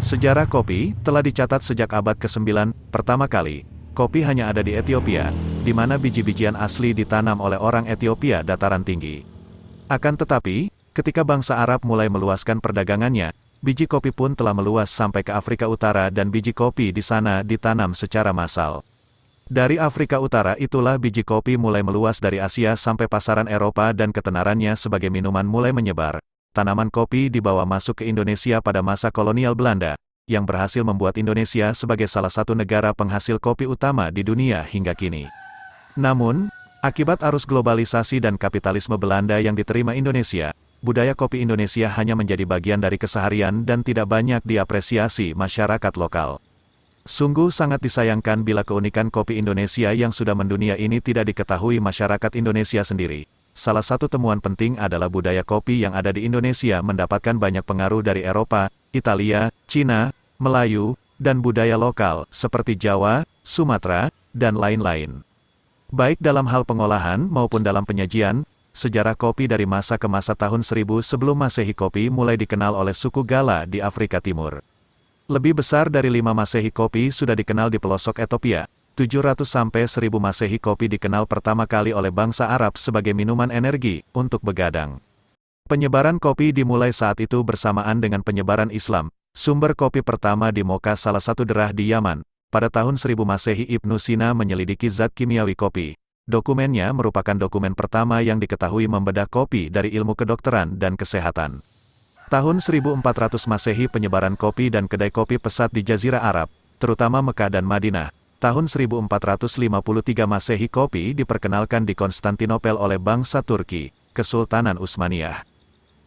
Sejarah kopi telah dicatat sejak abad ke-9. Pertama kali, kopi hanya ada di Ethiopia, di mana biji-bijian asli ditanam oleh orang Ethiopia dataran tinggi. Akan tetapi, ketika bangsa Arab mulai meluaskan perdagangannya, biji kopi pun telah meluas sampai ke Afrika Utara dan biji kopi di sana ditanam secara massal. Dari Afrika Utara itulah biji kopi mulai meluas dari Asia sampai pasaran Eropa dan ketenarannya sebagai minuman mulai menyebar. Tanaman kopi dibawa masuk ke Indonesia pada masa kolonial Belanda, yang berhasil membuat Indonesia sebagai salah satu negara penghasil kopi utama di dunia hingga kini. Namun, akibat arus globalisasi dan kapitalisme Belanda yang diterima Indonesia, budaya kopi Indonesia hanya menjadi bagian dari keseharian dan tidak banyak diapresiasi masyarakat lokal. Sungguh sangat disayangkan bila keunikan kopi Indonesia yang sudah mendunia ini tidak diketahui masyarakat Indonesia sendiri. Salah satu temuan penting adalah budaya kopi yang ada di Indonesia mendapatkan banyak pengaruh dari Eropa, Italia, Cina, Melayu, dan budaya lokal, seperti Jawa, Sumatera, dan lain-lain. Baik dalam hal pengolahan maupun dalam penyajian, sejarah kopi dari masa ke masa tahun 1000 sebelum Masehi kopi mulai dikenal oleh suku Gala di Afrika Timur. Lebih besar dari 5 Masehi kopi sudah dikenal di pelosok Ethiopia. 700 sampai 1000 Masehi kopi dikenal pertama kali oleh bangsa Arab sebagai minuman energi untuk begadang. Penyebaran kopi dimulai saat itu bersamaan dengan penyebaran Islam. Sumber kopi pertama di Mocha, salah satu daerah di Yaman. Pada tahun 1000 Masehi Ibnu Sina menyelidiki zat kimiawi kopi. Dokumennya merupakan dokumen pertama yang diketahui membedah kopi dari ilmu kedokteran dan kesehatan. Tahun 1400 Masehi penyebaran kopi dan kedai kopi pesat di Jazirah Arab, terutama Mekah dan Madinah. Tahun 1453 Masehi kopi diperkenalkan di Konstantinopel oleh bangsa Turki, Kesultanan Utsmaniyah.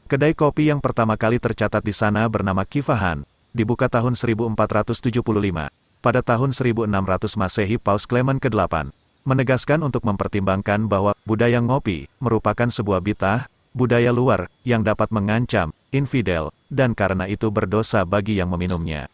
Kedai kopi yang pertama kali tercatat di sana bernama Kifahan, dibuka tahun 1475. Pada tahun 1600 Masehi Paus Clement ke-8, menegaskan untuk mempertimbangkan bahwa budaya ngopi merupakan sebuah bid'ah, budaya luar, yang dapat mengancam, infidel, dan karena itu berdosa bagi yang meminumnya.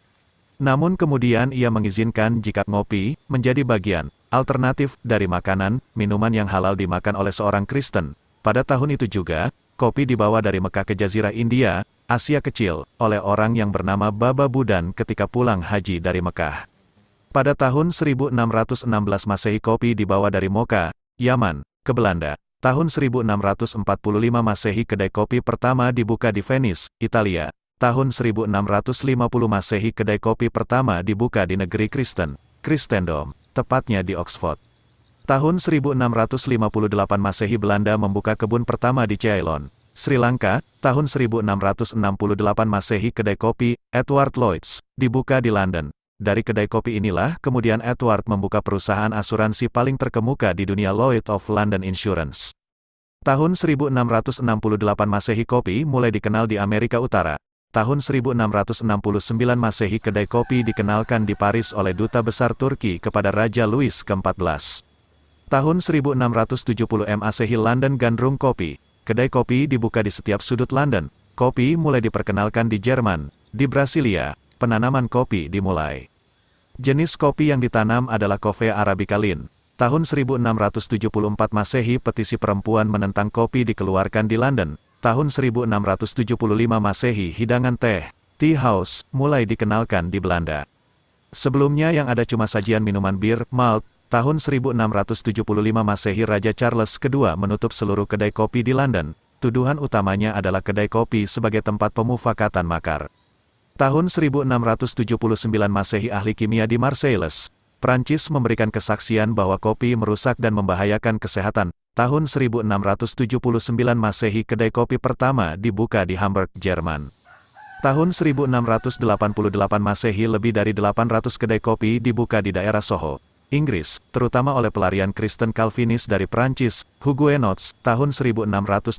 Namun kemudian ia mengizinkan jika ngopi menjadi bagian alternatif dari makanan, minuman yang halal dimakan oleh seorang Kristen. Pada tahun itu juga, kopi dibawa dari Mekah ke Jazirah India, Asia Kecil, oleh orang yang bernama Baba Budan ketika pulang haji dari Mekah. Pada tahun 1616 Masehi kopi dibawa dari Mocha, Yaman, ke Belanda. Tahun 1645 Masehi kedai kopi pertama dibuka di Venice, Italia. Tahun 1650 Masehi kedai kopi pertama dibuka di negeri Kristen, Kristendom, tepatnya di Oxford. Tahun 1658 Masehi Belanda membuka kebun pertama di Ceylon, Sri Lanka. Tahun 1668 Masehi kedai kopi Edward Lloyd's dibuka di London. Dari kedai kopi inilah kemudian Edward membuka perusahaan asuransi paling terkemuka di dunia, Lloyd's of London Insurance. Tahun 1668 Masehi kopi mulai dikenal di Amerika Utara. Tahun 1669 Masehi kedai kopi dikenalkan di Paris oleh Duta Besar Turki kepada Raja Louis ke-14. Tahun 1670 Masehi London gandrung kopi. Kedai kopi dibuka di setiap sudut London. Kopi mulai diperkenalkan di Jerman. Di Brasilia, penanaman kopi dimulai. Jenis kopi yang ditanam adalah Coffea Arabica Lin. Tahun 1674 Masehi petisi perempuan menentang kopi dikeluarkan di London. Tahun 1675 Masehi hidangan teh, tea house, mulai dikenalkan di Belanda. Sebelumnya yang ada cuma sajian minuman bir, malt. Tahun 1675 Masehi Raja Charles II menutup seluruh kedai kopi di London. Tuduhan utamanya adalah kedai kopi sebagai tempat pemufakatan makar. Tahun 1679 Masehi ahli kimia di Marseilles, Prancis memberikan kesaksian bahwa kopi merusak dan membahayakan kesehatan. Tahun 1679 Masehi kedai kopi pertama dibuka di Hamburg, Jerman. Tahun 1688 Masehi lebih dari 800 kedai kopi dibuka di daerah Soho, Inggris, terutama oleh pelarian Kristen Calvinis dari Prancis, Huguenots. Tahun 1689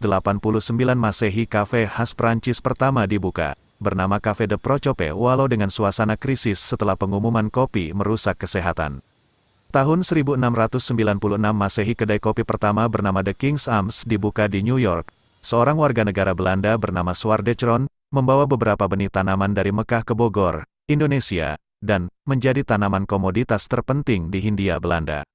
Masehi kafe khas Prancis pertama dibuka, bernama Café de Procope, walau dengan suasana krisis setelah pengumuman kopi merusak kesehatan. Tahun 1696 Masehi kedai kopi pertama bernama The King's Arms dibuka di New York. Seorang warga negara Belanda bernama Swardechron membawa beberapa benih tanaman dari Mekah ke Bogor, Indonesia, dan menjadi tanaman komoditas terpenting di Hindia Belanda.